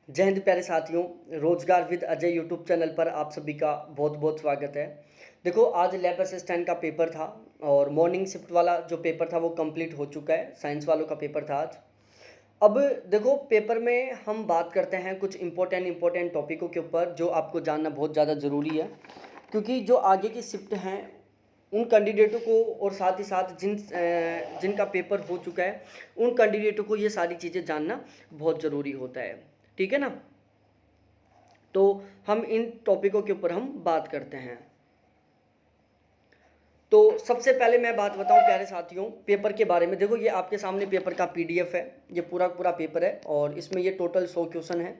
जय हिंद प्यारे साथियों। रोजगार विद अजय यूट्यूब चैनल पर आप सभी का बहुत बहुत स्वागत है। देखो, आज लैब असिस्टेंट का पेपर था और मॉर्निंग शिफ्ट वाला जो पेपर था वो कंप्लीट हो चुका है। साइंस वालों का पेपर था आज। अब देखो, पेपर में हम बात करते हैं कुछ इंपॉर्टेंट टॉपिकों के ऊपर जो आपको जानना बहुत ज़्यादा ज़रूरी है, क्योंकि जो आगे की शिफ्ट हैं उन कैंडिडेटों को और साथ ही साथ जिनका पेपर हो चुका है उन कैंडिडेटों को ये सारी चीज़ें जानना बहुत ज़रूरी होता है। ठीक है ना? तो हम इन टॉपिकों के ऊपर हम बात करते हैं। तो सबसे पहले मैं बात बताऊं प्यारे साथियों पेपर के बारे में। देखो, ये आपके सामने पेपर का पीडीएफ है। ये पूरा पूरा पेपर है और इसमें ये टोटल 100 क्वेश्चन है।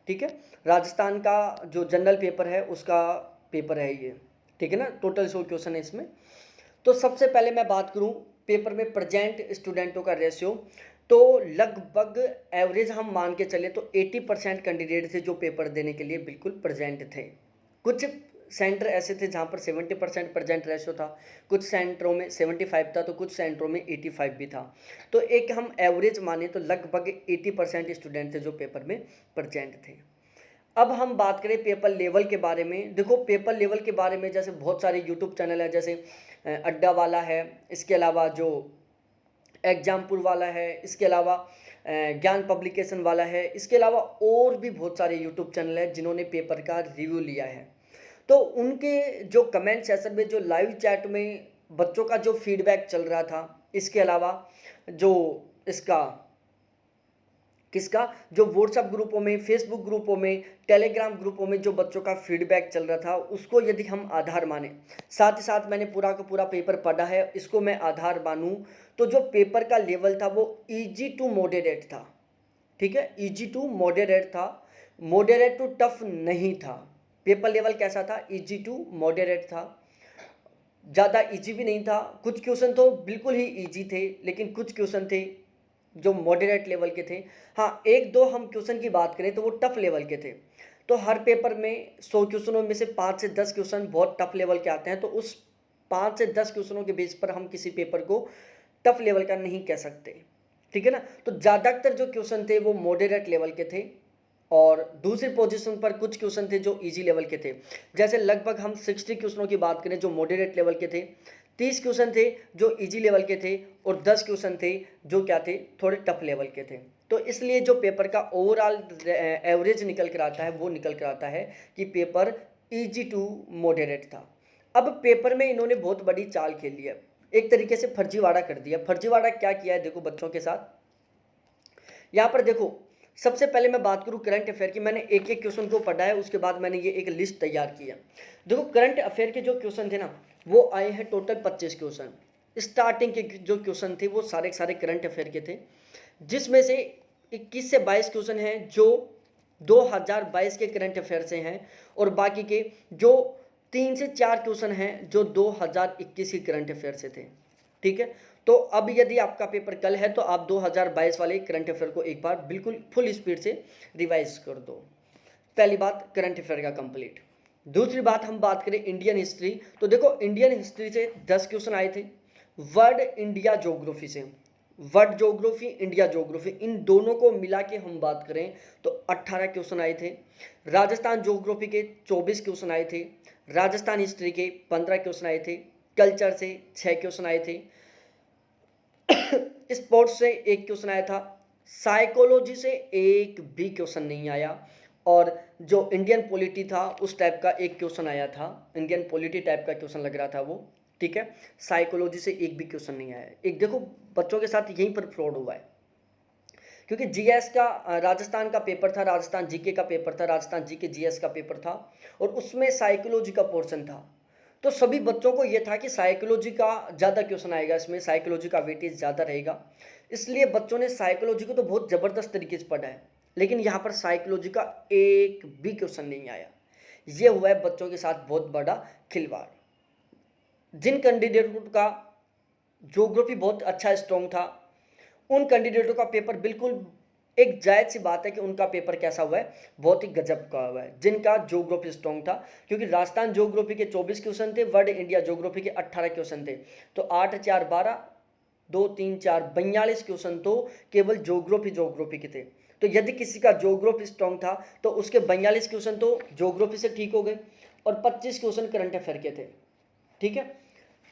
ठीक है, राजस्थान का जो जनरल पेपर है उसका पेपर है ये। ठीक है ना, टोटल 100 क्वेश्चन है इसमें। तो सबसे पहले मैं बात करूं पेपर में प्रेजेंट स्टूडेंटों का रेशियो, तो लगभग एवरेज हम मान के चले तो 80% कैंडिडेट थे जो पेपर देने के लिए बिल्कुल प्रेजेंट थे। कुछ सेंटर ऐसे थे जहाँ पर 70% प्रेजेंट रेशियो था, कुछ सेंटरों में 75 था, तो कुछ सेंटरों में 85 भी था। तो एक हम एवरेज माने तो लगभग 80% स्टूडेंट थे जो पेपर में प्रेजेंट थे। अब हम बात करें पेपर लेवल के बारे में। देखो, पेपर लेवल के बारे में जैसे बहुत सारे यूट्यूब चैनल है, जैसे अड्डा वाला है, इसके अलावा जो एग्जामपुर वाला है, इसके अलावा ज्ञान पब्लिकेशन वाला है, इसके अलावा और भी बहुत सारे यूट्यूब चैनल है जिन्होंने पेपर का रिव्यू लिया है। तो उनके जो कमेंट सेशन में, जो लाइव चैट में बच्चों का जो फीडबैक चल रहा था, इसके अलावा जो इसका किसका जो व्हाट्सएप ग्रुपों में, फेसबुक ग्रुपों में, टेलीग्राम ग्रुपों में जो बच्चों का फीडबैक चल रहा था, उसको यदि हम आधार माने, साथ ही साथ मैंने पूरा का पूरा पेपर पढ़ा है, इसको मैं आधार मानूं, तो जो पेपर का लेवल था वो इजी टू मॉडरेट था। ठीक है, इजी टू मॉडरेट था, मॉडरेट टू टफ नहीं था। पेपर लेवल कैसा था? इजी टू मॉडरेट था। ज़्यादा इजी भी नहीं था। कुछ क्वेश्चन तो बिल्कुल ही इजी थे, लेकिन कुछ क्वेश्चन थे जो मॉडरेट लेवल के थे। हाँ, एक दो हम क्वेश्चन की बात करें तो वो टफ लेवल के थे। तो हर पेपर में 100 क्वेश्चनों में से 5 से 10 क्वेश्चन बहुत टफ लेवल के आते हैं, तो उस 5 से 10 क्वेश्चनों के बेस पर हम किसी पेपर को टफ लेवल का नहीं कह सकते। ठीक है ना? तो ज़्यादातर जो क्वेश्चन थे वो मॉडरेट लेवल के थे और दूसरी पोजीशन पर कुछ क्वेश्चन थे जो इजी लेवल के थे। जैसे लगभग हम 60 क्वेश्चनों की बात करें जो मॉडरेट लेवल के थे, 30 क्वेश्चन थे जो इजी लेवल के थे और 10 क्वेश्चन थे जो क्या थे, थोड़े टफ लेवल के थे। तो इसलिए जो पेपर का ओवरऑल एवरेज निकल कर आता है वो निकल कर आता है कि पेपर इजी टू मॉडरेट था। अब पेपर में इन्होंने बहुत बड़ी चाल खेली है, एक तरीके से फर्जीवाड़ा कर दिया। फर्जीवाड़ा क्या किया है देखो बच्चों के साथ। यहाँ पर देखो, सबसे पहले मैं बात करूँ करंट अफेयर की। मैंने एक एक क्वेश्चन को पढ़ा है, उसके बाद मैंने ये एक लिस्ट तैयार की है। देखो, करंट अफेयर के जो क्वेश्चन थे ना, वो आए हैं टोटल 25 क्वेश्चन। स्टार्टिंग के जो क्वेश्चन थे वो सारे सारे करंट अफेयर के थे, जिसमें से 21 से 22 क्वेश्चन हैं जो 2022 के करंट अफेयर से हैं और बाकी के जो 3 से 4 क्वेश्चन हैं जो 2021 के करंट अफेयर से थे। ठीक है, तो अब यदि आपका पेपर कल है तो आप 2022 वाले करंट अफेयर को एक बार बिल्कुल फुल स्पीड से रिवाइज कर दो। पहली बात करंट अफेयर का कंप्लीट। दूसरी बात हम बात करें इंडियन हिस्ट्री, तो देखो इंडियन हिस्ट्री से 10 क्वेश्चन आए थे। वर्ल्ड इंडिया ज्योग्राफी से, वर्ल्ड ज्योग्राफी, इंडिया ज्योग्राफी, इन दोनों को मिला के हम बात करें तो 18 क्वेश्चन आए थे। राजस्थान ज्योग्राफी के 24 क्वेश्चन आए थे। राजस्थान हिस्ट्री के 15 क्वेश्चन आए थे। कल्चर से 6 क्वेश्चन आए थे। स्पोर्ट्स से एक क्वेश्चन आया था। साइकोलॉजी से एक भी क्वेश्चन नहीं आया। और जो इंडियन पॉलिटी था उस टाइप का एक क्वेश्चन आया था, इंडियन पॉलिटी टाइप का क्वेश्चन लग रहा था वो। ठीक है, साइकोलॉजी से एक भी क्वेश्चन नहीं आया। एक देखो, बच्चों के साथ यहीं पर फ्रॉड हुआ है, क्योंकि जीएस का राजस्थान का पेपर था, राजस्थान जीके का पेपर था, राजस्थान जीके जीएस का पेपर था और उसमें साइकोलॉजी का पोर्शन था। तो सभी बच्चों को यह था कि साइकोलॉजी का ज़्यादा क्वेश्चन आएगा, इसमें साइकोलॉजी का वेटेज ज़्यादा रहेगा, इसलिए बच्चों ने साइकोलॉजी को तो बहुत ज़बरदस्त तरीके से पढ़ा है। लेकिन यहाँ पर साइकोलॉजी का एक भी क्वेश्चन नहीं आया। ये हुआ है बच्चों के साथ बहुत बड़ा खिलवाड़। जिन कैंडिडेटों का ज्योग्राफी बहुत अच्छा स्ट्रॉन्ग था उन कैंडिडेटों का पेपर बिल्कुल एक जायज़ सी बात है कि उनका पेपर कैसा हुआ है, बहुत ही गजब का हुआ है जिनका ज्योग्राफी स्ट्रॉन्ग था। क्योंकि राजस्थान ज्योग्राफी के 24 क्वेश्चन थे, वर्ल्ड इंडिया ज्योग्राफी के 18 क्वेश्चन थे। तो 8 4 12, 2 3 4 42 क्वेश्चन तो केवल ज्योग्राफी के थे। तो यदि किसी का ज्योग्राफी स्ट्रॉन्ग था तो उसके 42 क्वेश्चन तो ज्योग्राफी से ठीक हो गए और 25 क्वेश्चन करंट अफेयर के थे, ठीक है।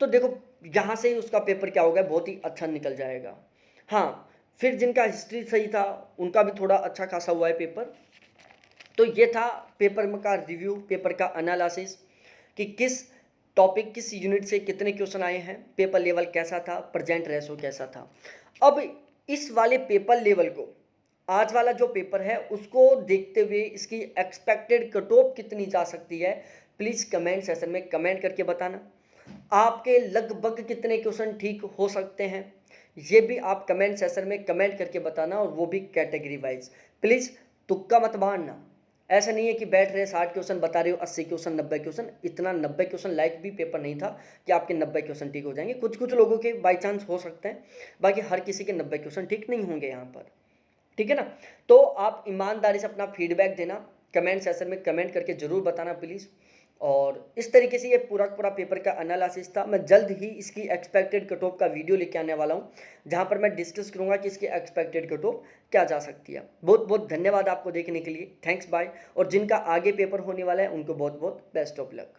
तो देखो यहाँ से ही उसका पेपर क्या होगा, बहुत ही अच्छा निकल जाएगा। हाँ, फिर जिनका हिस्ट्री सही था उनका भी थोड़ा अच्छा खासा हुआ है पेपर। तो ये था पेपर का रिव्यू, पेपर का एनालिसिस कि किस टॉपिक किस यूनिट से कितने क्वेश्चन आए हैं, पेपर लेवल कैसा था, प्रेजेंट रेशो कैसा था। अब इस वाले पेपर लेवल को, आज वाला जो पेपर है उसको देखते हुए इसकी एक्सपेक्टेड कट ऑफ कितनी जा सकती है, प्लीज़ कमेंट सेशन में कमेंट करके बताना। आपके लगभग कितने क्वेश्चन ठीक हो सकते हैं ये भी आप कमेंट सेशन में कमेंट करके बताना, और वो भी कैटेगरी वाइज। प्लीज़ तुक्का मत मारना, ऐसा नहीं है कि बैठ रहे 60 क्वेश्चन बता रहे हो, 80 क्वेश्चन 90 क्वेश्चन, इतना 90 क्वेश्चन लायक भी पेपर नहीं था कि आपके 90 क्वेश्चन ठीक हो जाएंगे। कुछ कुछ लोगों के बाई चांस हो सकते हैं, बाकी हर किसी के 90 क्वेश्चन ठीक नहीं होंगे यहाँ पर, ठीक है ना। तो आप ईमानदारी से अपना फीडबैक देना, कमेंट सेशन में कमेंट करके ज़रूर बताना प्लीज़। और इस तरीके से ये पूरा पूरा पेपर का एनालिसिस था। मैं जल्द ही इसकी एक्सपेक्टेड कट ऑफ का वीडियो लेके आने वाला हूँ, जहाँ पर मैं डिस्कस करूँगा कि इसकी एक्सपेक्टेड कट ऑफ क्या जा सकती है। बहुत बहुत धन्यवाद आपको देखने के लिए, थैंक्स बाय। और जिनका आगे पेपर होने वाला है उनको बहुत बहुत बेस्ट ऑफ लक।